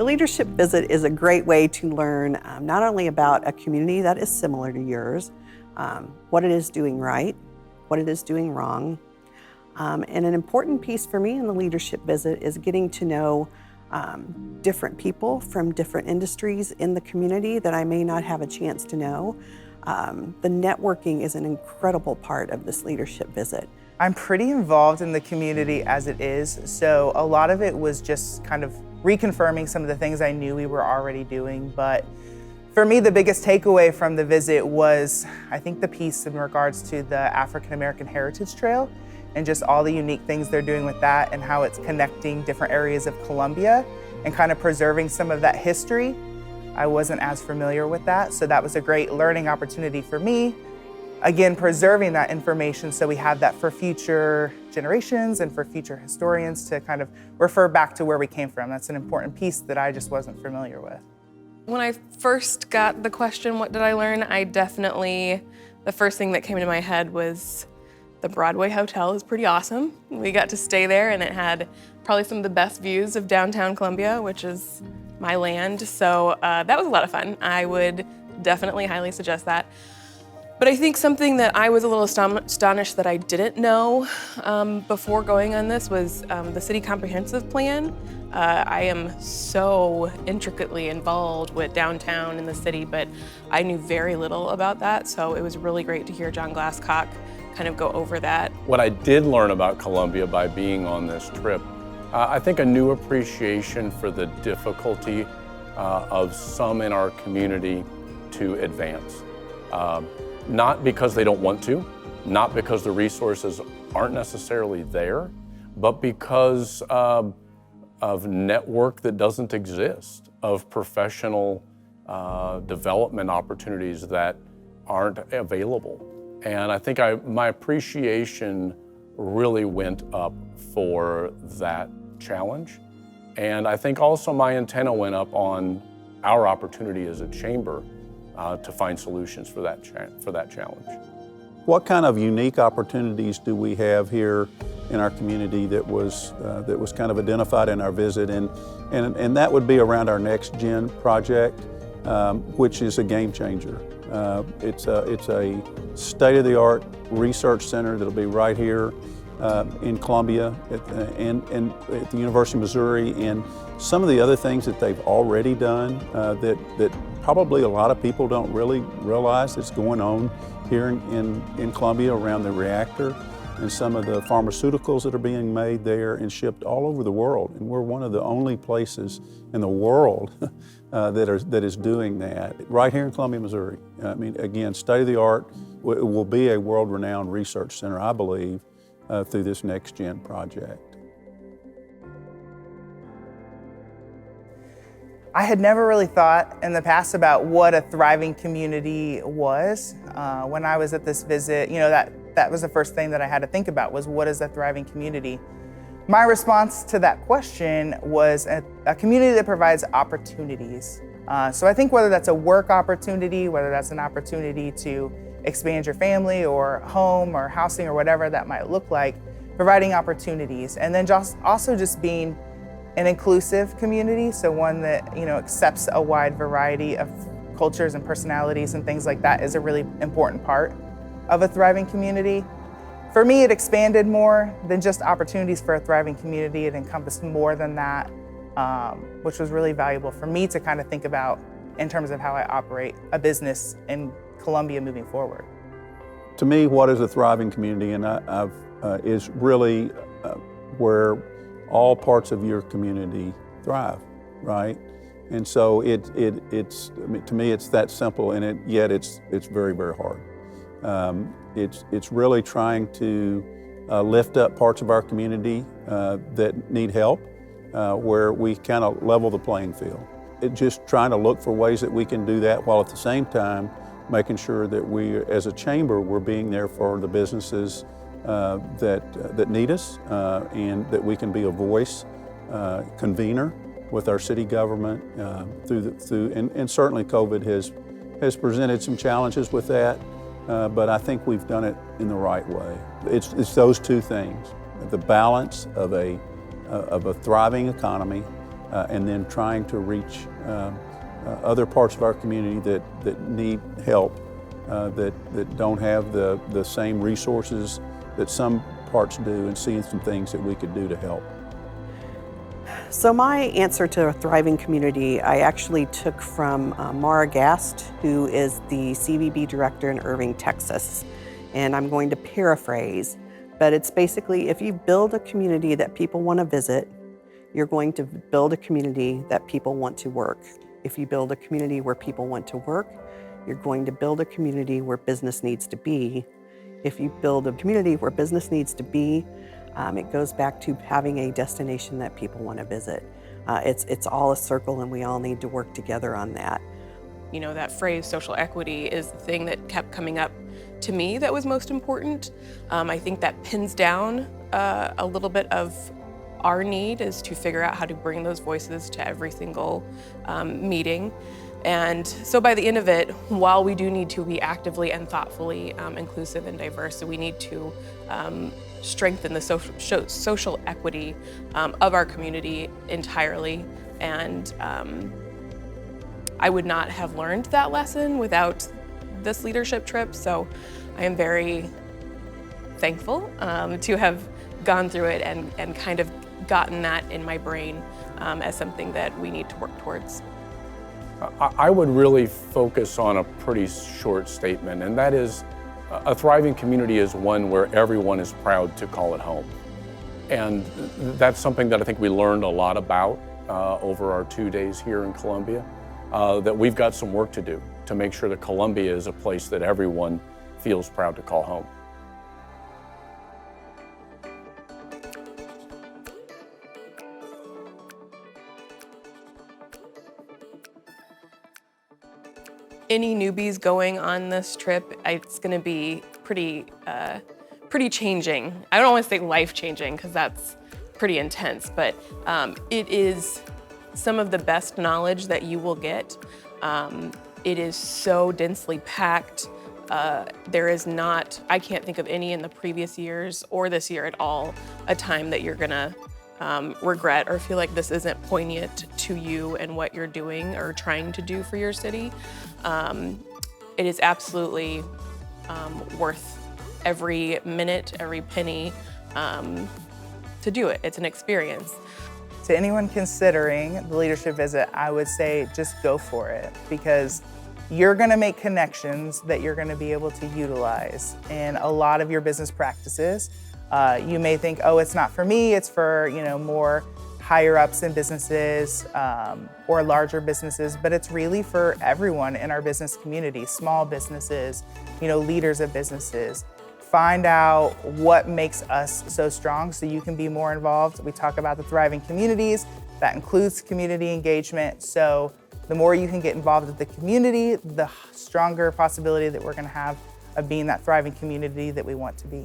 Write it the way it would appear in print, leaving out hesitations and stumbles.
The leadership visit is a great way to learn not only about a community that is similar to yours, what it is doing right, what it is doing wrong. And an important piece for me in the leadership visit is getting to know different people from different industries in the community that I may not have a chance to know. The networking is an incredible part of this leadership visit. I'm pretty involved in the community as it is, so a lot of it was just kind of reconfirming some of the things I knew we were already doing. But for me, the biggest takeaway from the visit was, I think, the piece in regards to the African American Heritage Trail and just all the unique things they're doing with that and how it's connecting different areas of Columbia and kind of preserving some of that history. I wasn't as familiar with that, so that was a great learning opportunity for me. Again, preserving that information so we have that for future generations and for future historians to kind of refer back to where we came from. That's an important piece that I just wasn't familiar with. When I first got the question, what did I learn? The first thing that came into my head was the Broadway Hotel is pretty awesome. We got to stay there and it had probably some of the best views of downtown Columbia, which is my land. So that was a lot of fun. I would definitely highly suggest that. But I think something that I was a little astonished that I didn't know before going on this was the city comprehensive plan. I am so intricately involved with downtown and the city, but I knew very little about that. So it was really great to hear John Glasscock kind of go over that. What I did learn about Columbia by being on this trip, I think a new appreciation for the difficulty of some in our community to advance. Not because they don't want to, not because the resources aren't necessarily there, but because of network that doesn't exist, of professional development opportunities that aren't available. And I think my appreciation really went up for that challenge. And I think also my antenna went up on our opportunity as a chamber to find solutions for that challenge. What kind of unique opportunities do we have here in our community that was kind of identified in our visit, and that would be around our Next Gen project, which is a game changer. It's a state-of-the-art research center that'll be right here in Columbia and at the University of Missouri, and some of the other things that they've already done that probably a lot of people don't really realize that's going on here in Columbia around the reactor, and some of the pharmaceuticals that are being made there and shipped all over the world. And we're one of the only places in the world that is doing that, right here in Columbia, Missouri. I mean, again, state-of-the-art. It will be a world-renowned research center, I believe, through this Next Gen project. I had never really thought in the past about what a thriving community was. When I was at this visit, that was the first thing that I had to think about was, what is a thriving community? My response to that question was a community that provides opportunities. So I think whether that's a work opportunity, whether that's an opportunity to expand your family or home or housing or whatever that might look like, providing opportunities. And then also just being an inclusive community, so one that accepts a wide variety of cultures and personalities and things like that is a really important part of a thriving community. For me, it expanded more than just opportunities for a thriving community. It encompassed more than that, which was really valuable for me to kind of think about in terms of how I operate a business in Columbia moving forward. To me, what is a thriving community, and is really where all parts of your community thrive, right? And so it's to me, it's that simple, and yet it's very, very hard. It's really trying to lift up parts of our community that need help, where we kind of level the playing field. It's just trying to look for ways that we can do that, while at the same time making sure that we, as a chamber, we're being there for the businesses that need us, and that we can be a voice, convener with our city government and certainly COVID has presented some challenges with that, but I think we've done it in the right way. It's those two things: the balance of a thriving economy and then trying to reach other parts of our community that need help, that don't have the same resources that some parts do, and seeing some things that we could do to help. So my answer to a thriving community, I actually took from Mara Gast, who is the CVB director in Irving, Texas. And I'm going to paraphrase, but it's basically, if you build a community that people want to visit, you're going to build a community that people want to work. If you build a community where people want to work, you're going to build a community where business needs to be. If you build a community where business needs to be, it goes back to having a destination that people want to visit. It's all a circle, and we all need to work together on that. You know, that phrase, social equity, is the thing that kept coming up to me that was most important. I think that pins down a little bit of our need is to figure out how to bring those voices to every single meeting. And so by the end of it, while we do need to be actively and thoughtfully inclusive and diverse, we need to strengthen the social equity of our community entirely. And I would not have learned that lesson without this leadership trip. So I am very thankful to have gone through it and kind of gotten that in my brain as something that we need to work towards. I would really focus on a pretty short statement, and that is a thriving community is one where everyone is proud to call it home. And that's something that I think we learned a lot about over our 2 days here in Columbia, that we've got some work to do to make sure that Columbia is a place that everyone feels proud to call home. Any newbies going on this trip, it's going to be pretty changing. I don't want to say life-changing because that's pretty intense, but it is some of the best knowledge that you will get. It is so densely packed. There is not, I can't think of any in the previous years or this year at all, a time that you're going to regret or feel like this isn't poignant to you and what you're doing or trying to do for your city. It is absolutely worth every minute, every penny to do it. It's an experience. To anyone considering the leadership visit, I would say just go for it, because you're going to make connections that you're going to be able to utilize in a lot of your business practices. You may think, oh, it's not for me, it's for more higher ups in businesses or larger businesses, but it's really for everyone in our business community, small businesses, leaders of businesses. Find out what makes us so strong so you can be more involved. We talk about the thriving communities, that includes community engagement. So the more you can get involved with the community, the stronger possibility that we're going to have of being that thriving community that we want to be.